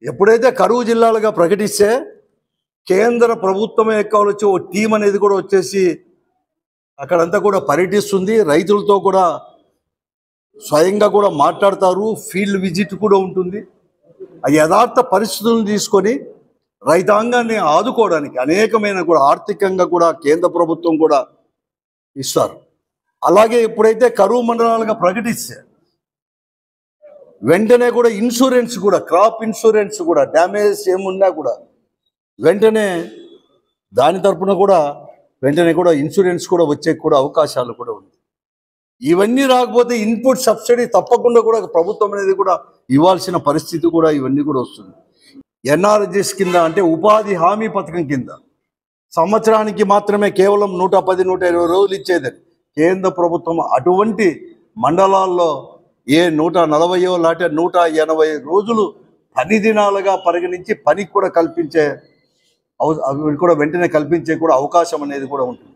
ఎప్పుడైతే కరువు జిల్లాలుగా ప్రకటిస్తే కేంద్ర ప్రభుత్వమే ఎక్కవలొచ్చి ఓ టీం అనేది కూడా వచ్చేసి అక్కడంతా కూడా పర్యటిస్తుంది. రైతులతో కూడా స్వయంగా కూడా మాట్లాడతారు. ఫీల్డ్ విజిట్ కూడా ఉంటుంది. ఆ యథార్థ పరిస్థితులను తీసుకొని రైతాంగాన్ని ఆదుకోవడానికి అనేకమైన కూడా ఆర్థికంగా కూడా కేంద్ర ప్రభుత్వం కూడా ఇస్తారు. అలాగే ఎప్పుడైతే కరువు మండలాలుగా ప్రకటిస్తే వెంటనే కూడా ఇన్సూరెన్స్ కూడా, క్రాప్ ఇన్సూరెన్స్ కూడా, డ్యామేజ్ ఏమున్నా కూడా వెంటనే దాని తరపున కూడా వెంటనే కూడా ఇన్సూరెన్స్ కూడా వచ్చే కూడా అవకాశాలు కూడా ఉంది. ఇవన్నీ రాకపోతే ఇన్పుట్ సబ్సిడీ తప్పకుండా కూడా ప్రభుత్వం అనేది కూడా ఇవ్వాల్సిన పరిస్థితి కూడా ఇవన్నీ కూడా వస్తుంది. ఎన్ఆర్జిఎస్ కింద అంటే ఉపాధి హామీ పథకం కింద సంవత్సరానికి మాత్రమే కేవలం 110-120 రోజులు ఇచ్చేదని కేంద్ర ప్రభుత్వం అటువంటి మండలాల్లో 140 లాంటి 180 రోజులు పని దినాలుగా పరిగణించి పనికి కూడా కల్పించే అవి కూడా వెంటనే కల్పించే కూడా అవకాశం అనేది కూడా ఉంటుంది.